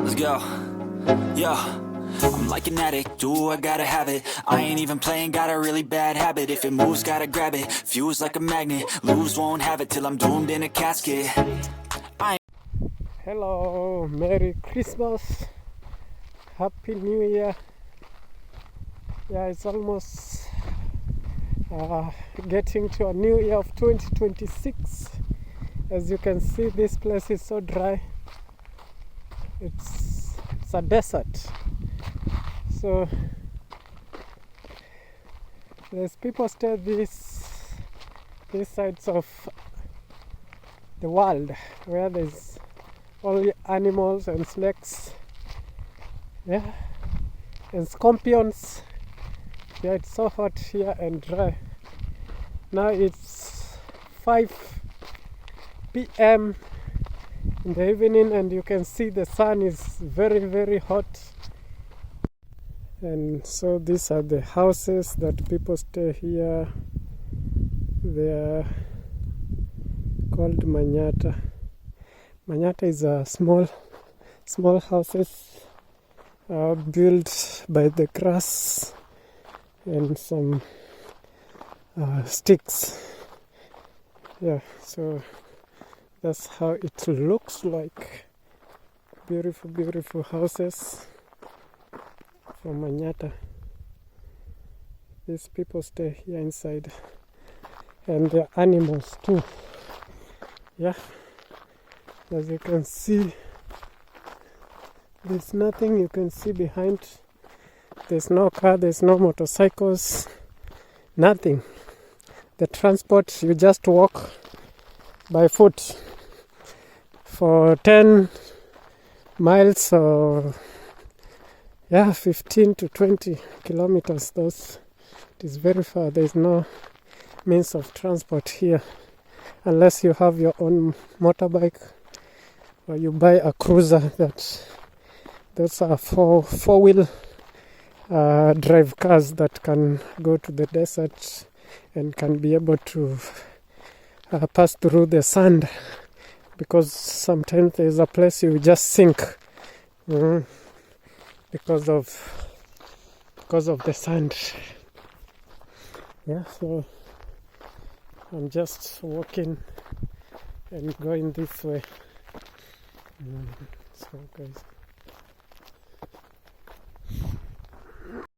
Let's go. Yo, I'm like an addict, do I gotta have it. I ain't even playing, got a really bad habit. If it moves, gotta grab it, fuse like a magnet. Lose, won't have it till I'm doomed in a casket. Hello, Merry Christmas, Happy New Year. Yeah, it's almost getting to a new year of 2026. As you can see, this place is so dry. It's a desert. So there's people stay these sides of the world where there's only animals and snakes, yeah, and scorpions. Yeah, it's so hot here and dry. Now it's 5 p.m. in the evening, and you can see the sun is very, very hot. And so these are the houses that people stay here. They are called Manyatta. Manyatta is a small houses built by the grass and some sticks. Yeah, so that's how it looks like. Beautiful, beautiful houses from Manyatta. These people stay here inside, and their animals too. Yeah, as you can see, there's nothing you can see behind. There's no car, there's no motorcycles, nothing. The transport, you just walk by foot for 10 miles or 15 to 20 kilometers. It is very far. There's no means of transport here unless you have your own motorbike or you buy a cruiser. Those are four-wheel drive cars that can go to the desert and can be able to pass through the sand, because sometimes there's a place you just sink because of the sand. Yeah, so I'm just walking and going this way. So guys,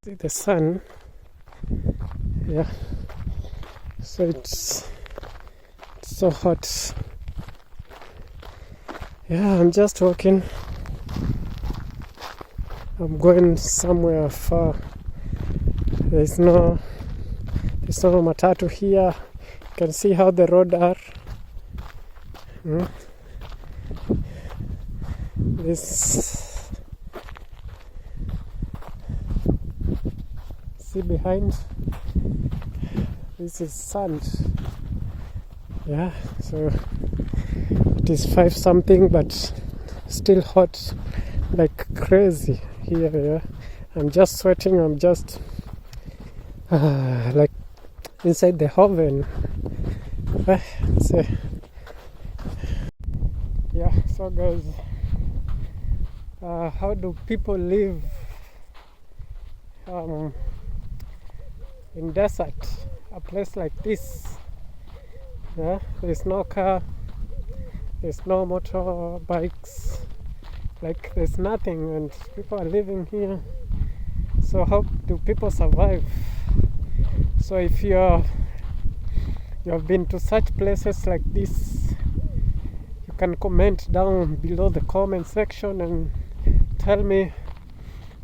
see the sun. Yeah, so it's so hot. Yeah, I'm just walking. I'm going somewhere far. There's no matatu here. You can see how the road are. See behind, this is sand. Yeah, so it is 5 something, but still hot like crazy here. Yeah, I'm just sweating. I'm just like inside the oven. Yeah, so guys, how do people live in desert, a place like this? Yeah, there's no car, there's no motorbikes, like there's nothing, and people are living here. So how do people survive? So if you have been to such places like this, you can comment down below the comment section and tell me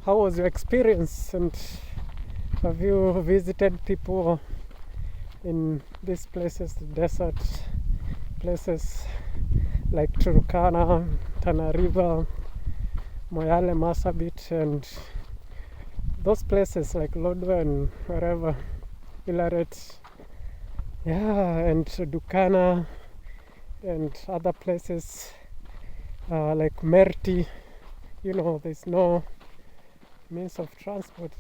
how was your experience, and have you visited people in these places, desert places like Turkana, Tana River, Moyale, Marsabit, and those places like Lodwar and wherever, Ilaret, yeah, and Dukana and other places like Merti. You know, there's no means of transport.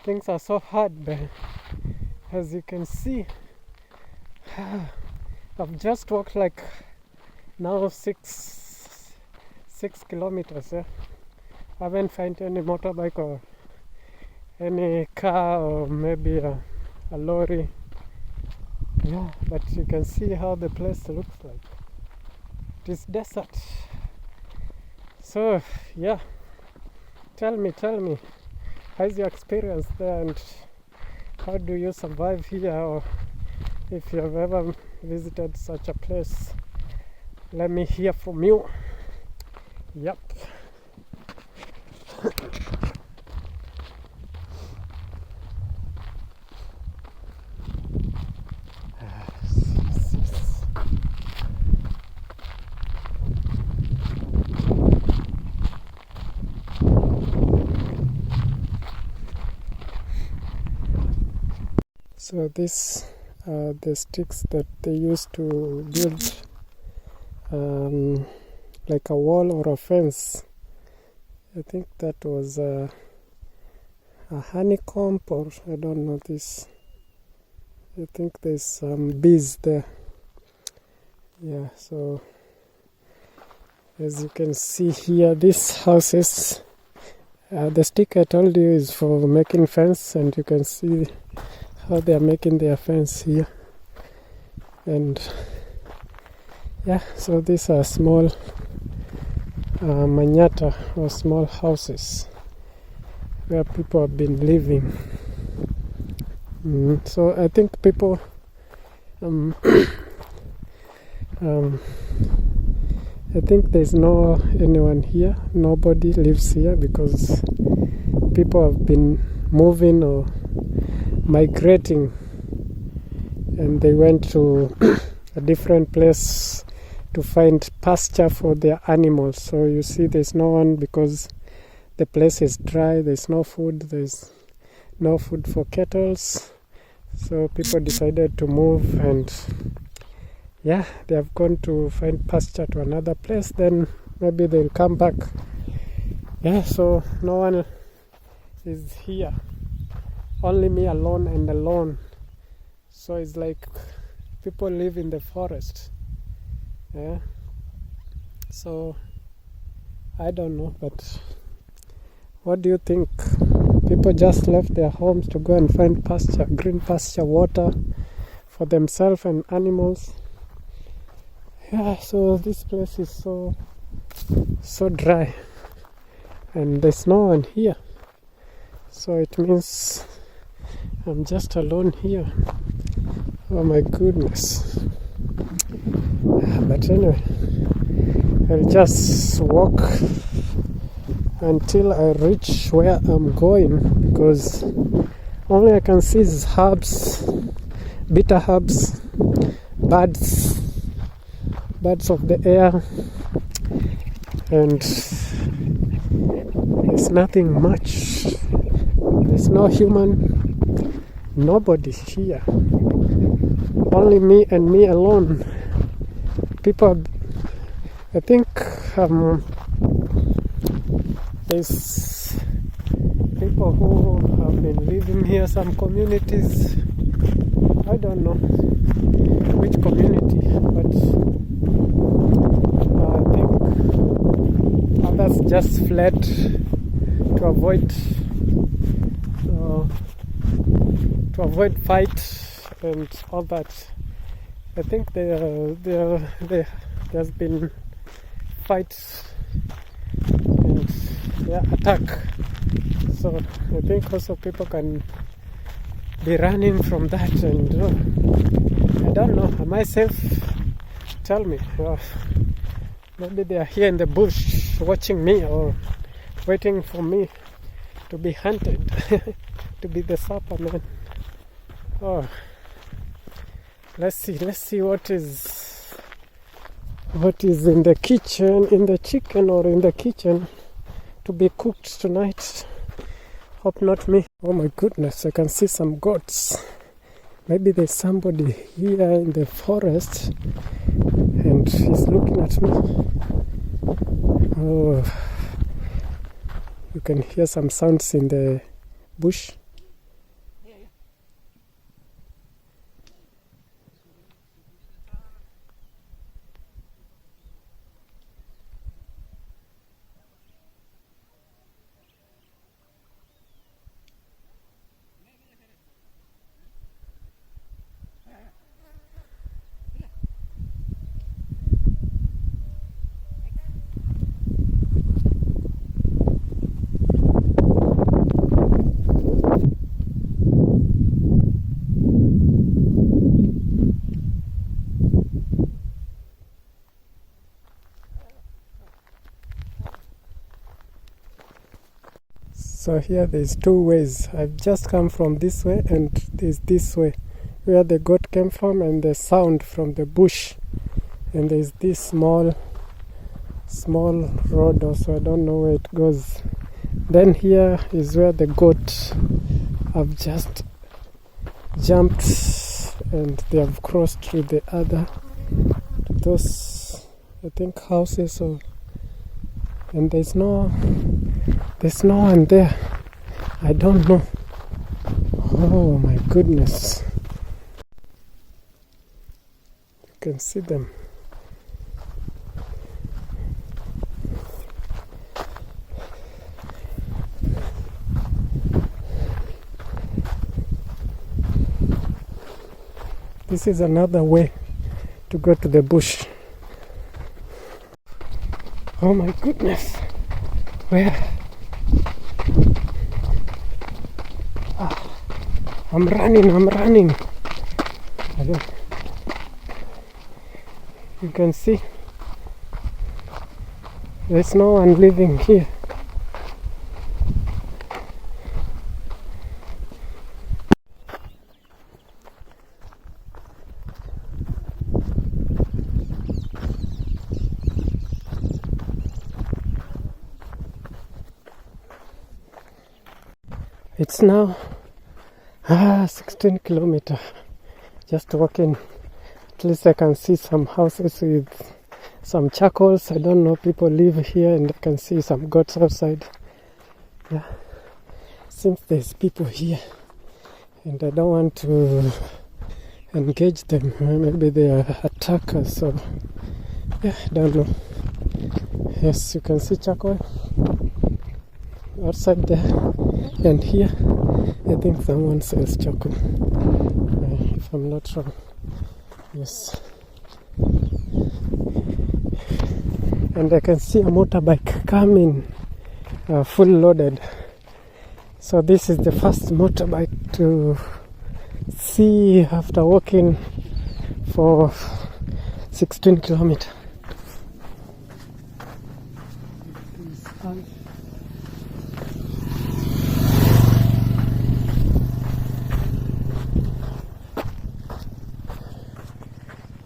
Things are so hard there. As you can see, I've just walked like now 6 6 kilometers. Yeah? I haven't found any motorbike or any car or maybe a lorry. Yeah, but you can see how the place looks like. It is desert. So yeah, tell me, how's your experience there and how do you survive here, or if you have ever visited such a place, let me hear from you. Yep. So these are the sticks that they used to build like a wall or a fence. I think that was a honeycomb, or I don't know this. I think there's some bees there. Yeah, so as you can see here, these houses, the stick I told you is for making fence, and you can see how they are making their fence here. And yeah, so these are small manyatta or small houses where people have been living. So I think people I think there's no anyone here, nobody lives here because people have been moving or migrating, and they went to a different place to find pasture for their animals. So you see there's no one because the place is dry, there's no food for cattle. So people decided to move, and yeah, they have gone to find pasture to another place, then maybe they'll come back. Yeah, so no one is here, only me alone and alone. So it's like people live in the forest. Yeah, so I don't know, but what do you think? People just left their homes to go and find pasture, green pasture, water for themselves and animals. Yeah, so this place is so dry, and there's no one here. So it means I'm just alone here. Oh my goodness. But anyway, I'll just walk until I reach where I'm going, because only I can see is herbs, bitter herbs, birds of the air, and there's nothing much. There's no human, nobody here, only me and me alone. People, I think there's people who have been living here, some communities, I don't know which community, but I think others just fled to avoid fight and all that. I think there's been fights and attack. So I think also people can be running from that, and I don't know, am I safe? Tell me. Maybe they are here in the bush watching me or waiting for me to be hunted to be the supper man. Oh, let's see what is in the kitchen, in the chicken or in the kitchen to be cooked tonight. Hope not me. Oh my goodness, I can see some goats. Maybe there's somebody here in the forest and he's looking at me. Oh, you can hear some sounds in the bush. So here there's two ways. I've just come from this way and there's this way where the goat came from and the sound from the bush. And there's this small road also, I don't know where it goes. Then here is where the goat have just jumped and they have crossed to the other, to those, I think, houses. Or, and there's no one there. I don't know. Oh my goodness. You can see them. This is another way to go to the bush. Oh my goodness. Where? I'm running. You can see there's no one living here. It's now 16 kilometers. Just walking. At least I can see some houses with some charcoals. I don't know, people live here, and I can see some goats outside. Yeah, seems there's people here, and I don't want to engage them. Maybe they are attackers. So yeah, I don't know. Yes, you can see charcoal outside there. And here, I think someone sells chocolate, if I'm not wrong. Yes. And I can see a motorbike coming, full loaded. So this is the first motorbike to see after walking for 16 kilometers.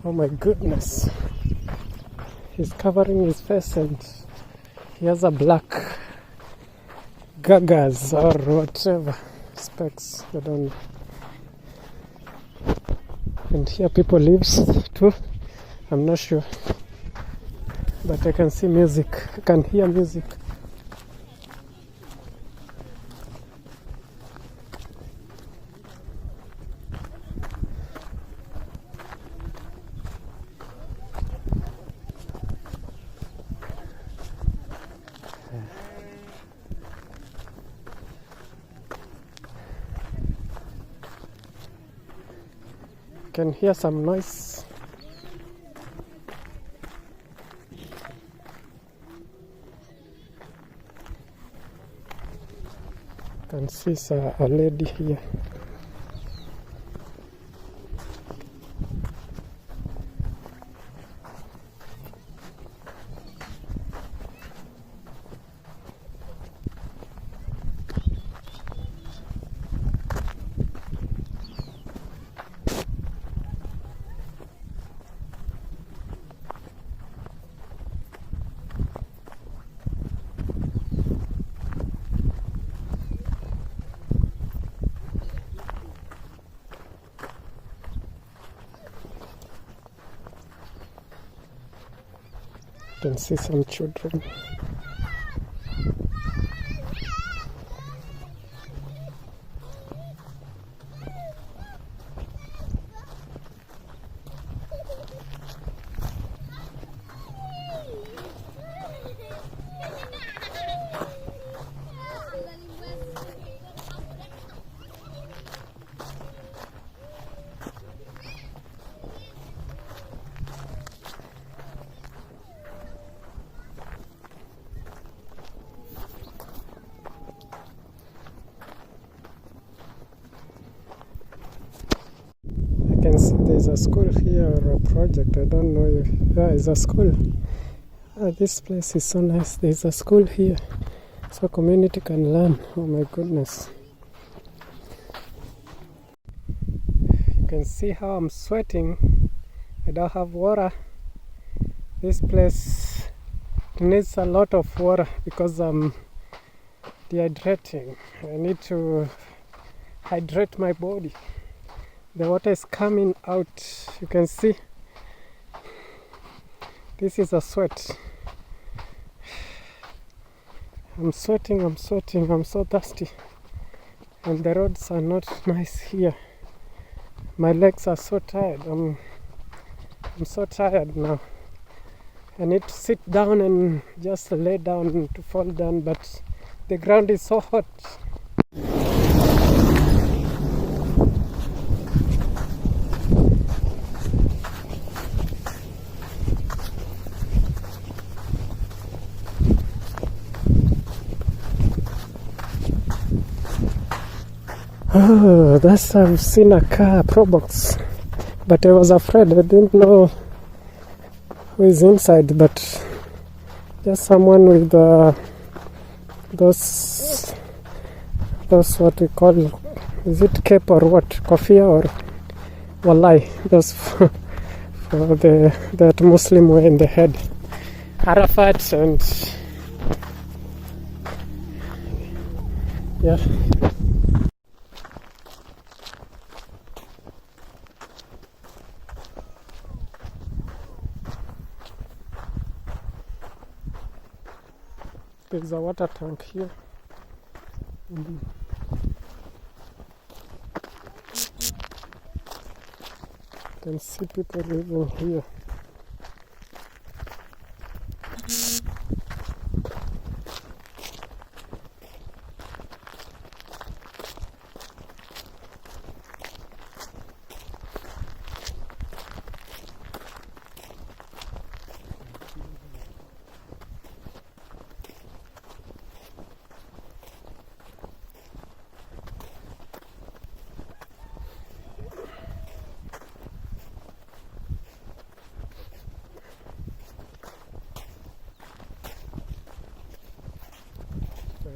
Oh my goodness, he's covering his face and he has a black gaggers or whatever, specs, I don't know. And here people lives too, I'm not sure, but I can see music, I can hear music. Can hear some noise. Can see a lady here. Can see some children. Can see there's a school here or a project, I don't know if there is a school. This place is so nice, there's a school here so community can learn. Oh my goodness. You can see how I'm sweating. I don't have water. This place needs a lot of water because I'm dehydrating. I need to hydrate my body. The water is coming out. You can see this is a sweat. I'm sweating, I'm so thirsty. And the roads are not nice here. My legs are so tired. I'm so tired now. I need to sit down and just lay down to fall down, but the ground is so hot. Oh, that's I've seen a car, Probox, but I was afraid. I didn't know who is inside, but just someone with those what we call, is it cape or what, kofia or walai, those for that Muslim way in the head, Arafat, and yeah. There's a water tank here. You can see people living here.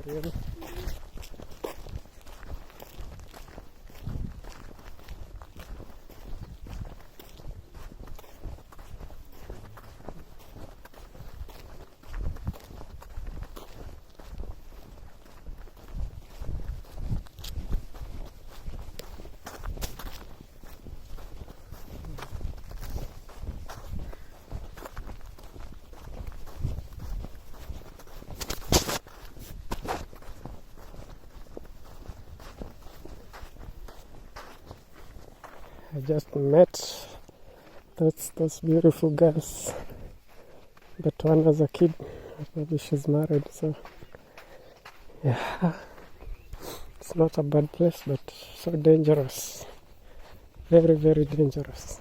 Really? I just met those beautiful girls, but one has a kid. Maybe she's married, so yeah, it's not a bad place, but so dangerous, very, very dangerous.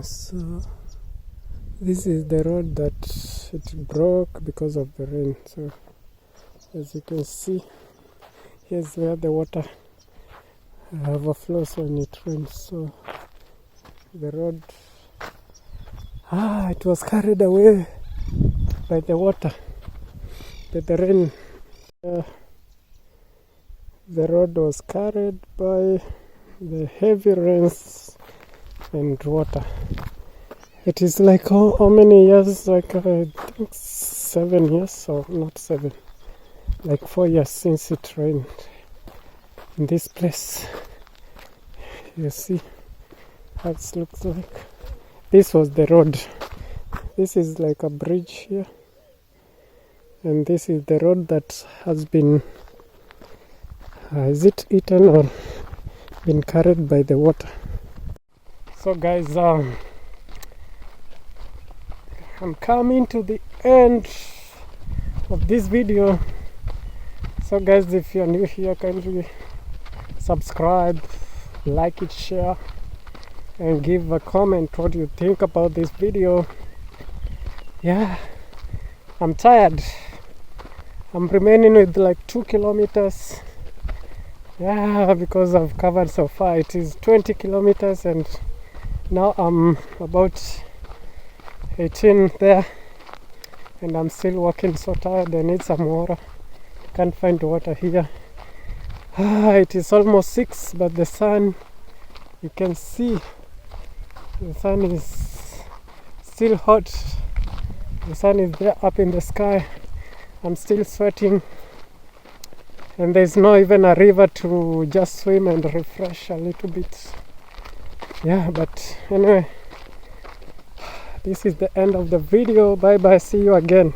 So this is the road that it broke because of the rain. So as you can see, here's where the water overflows when it rains. So the road It was carried away by the water, by the rain. The road was carried by the heavy rains and water. It is like how many years? Like I think 7 years, or not 7, like 4 years since it rained in this place. You see how it looks like. This was the road. This is like a bridge here, and this is the road that has been is it eaten or been carried by the water. So guys, I'm coming to the end of this video. So guys, if you're new here, kindly subscribe, like it, share, and give a comment what you think about this video. Yeah, I'm tired. I'm remaining with like 2 kilometers. Yeah, because I've covered so far it is 20 kilometers, and now I'm about 18 there, and I'm still walking. So tired. I need some water. Can't find water here. It is almost 6, but the sun, you can see the sun is still hot. The sun is there up in the sky. I'm still sweating, and there's not even a river to just swim and refresh a little bit. Yeah, but anyway, this is the end of the video. Bye bye, see you again.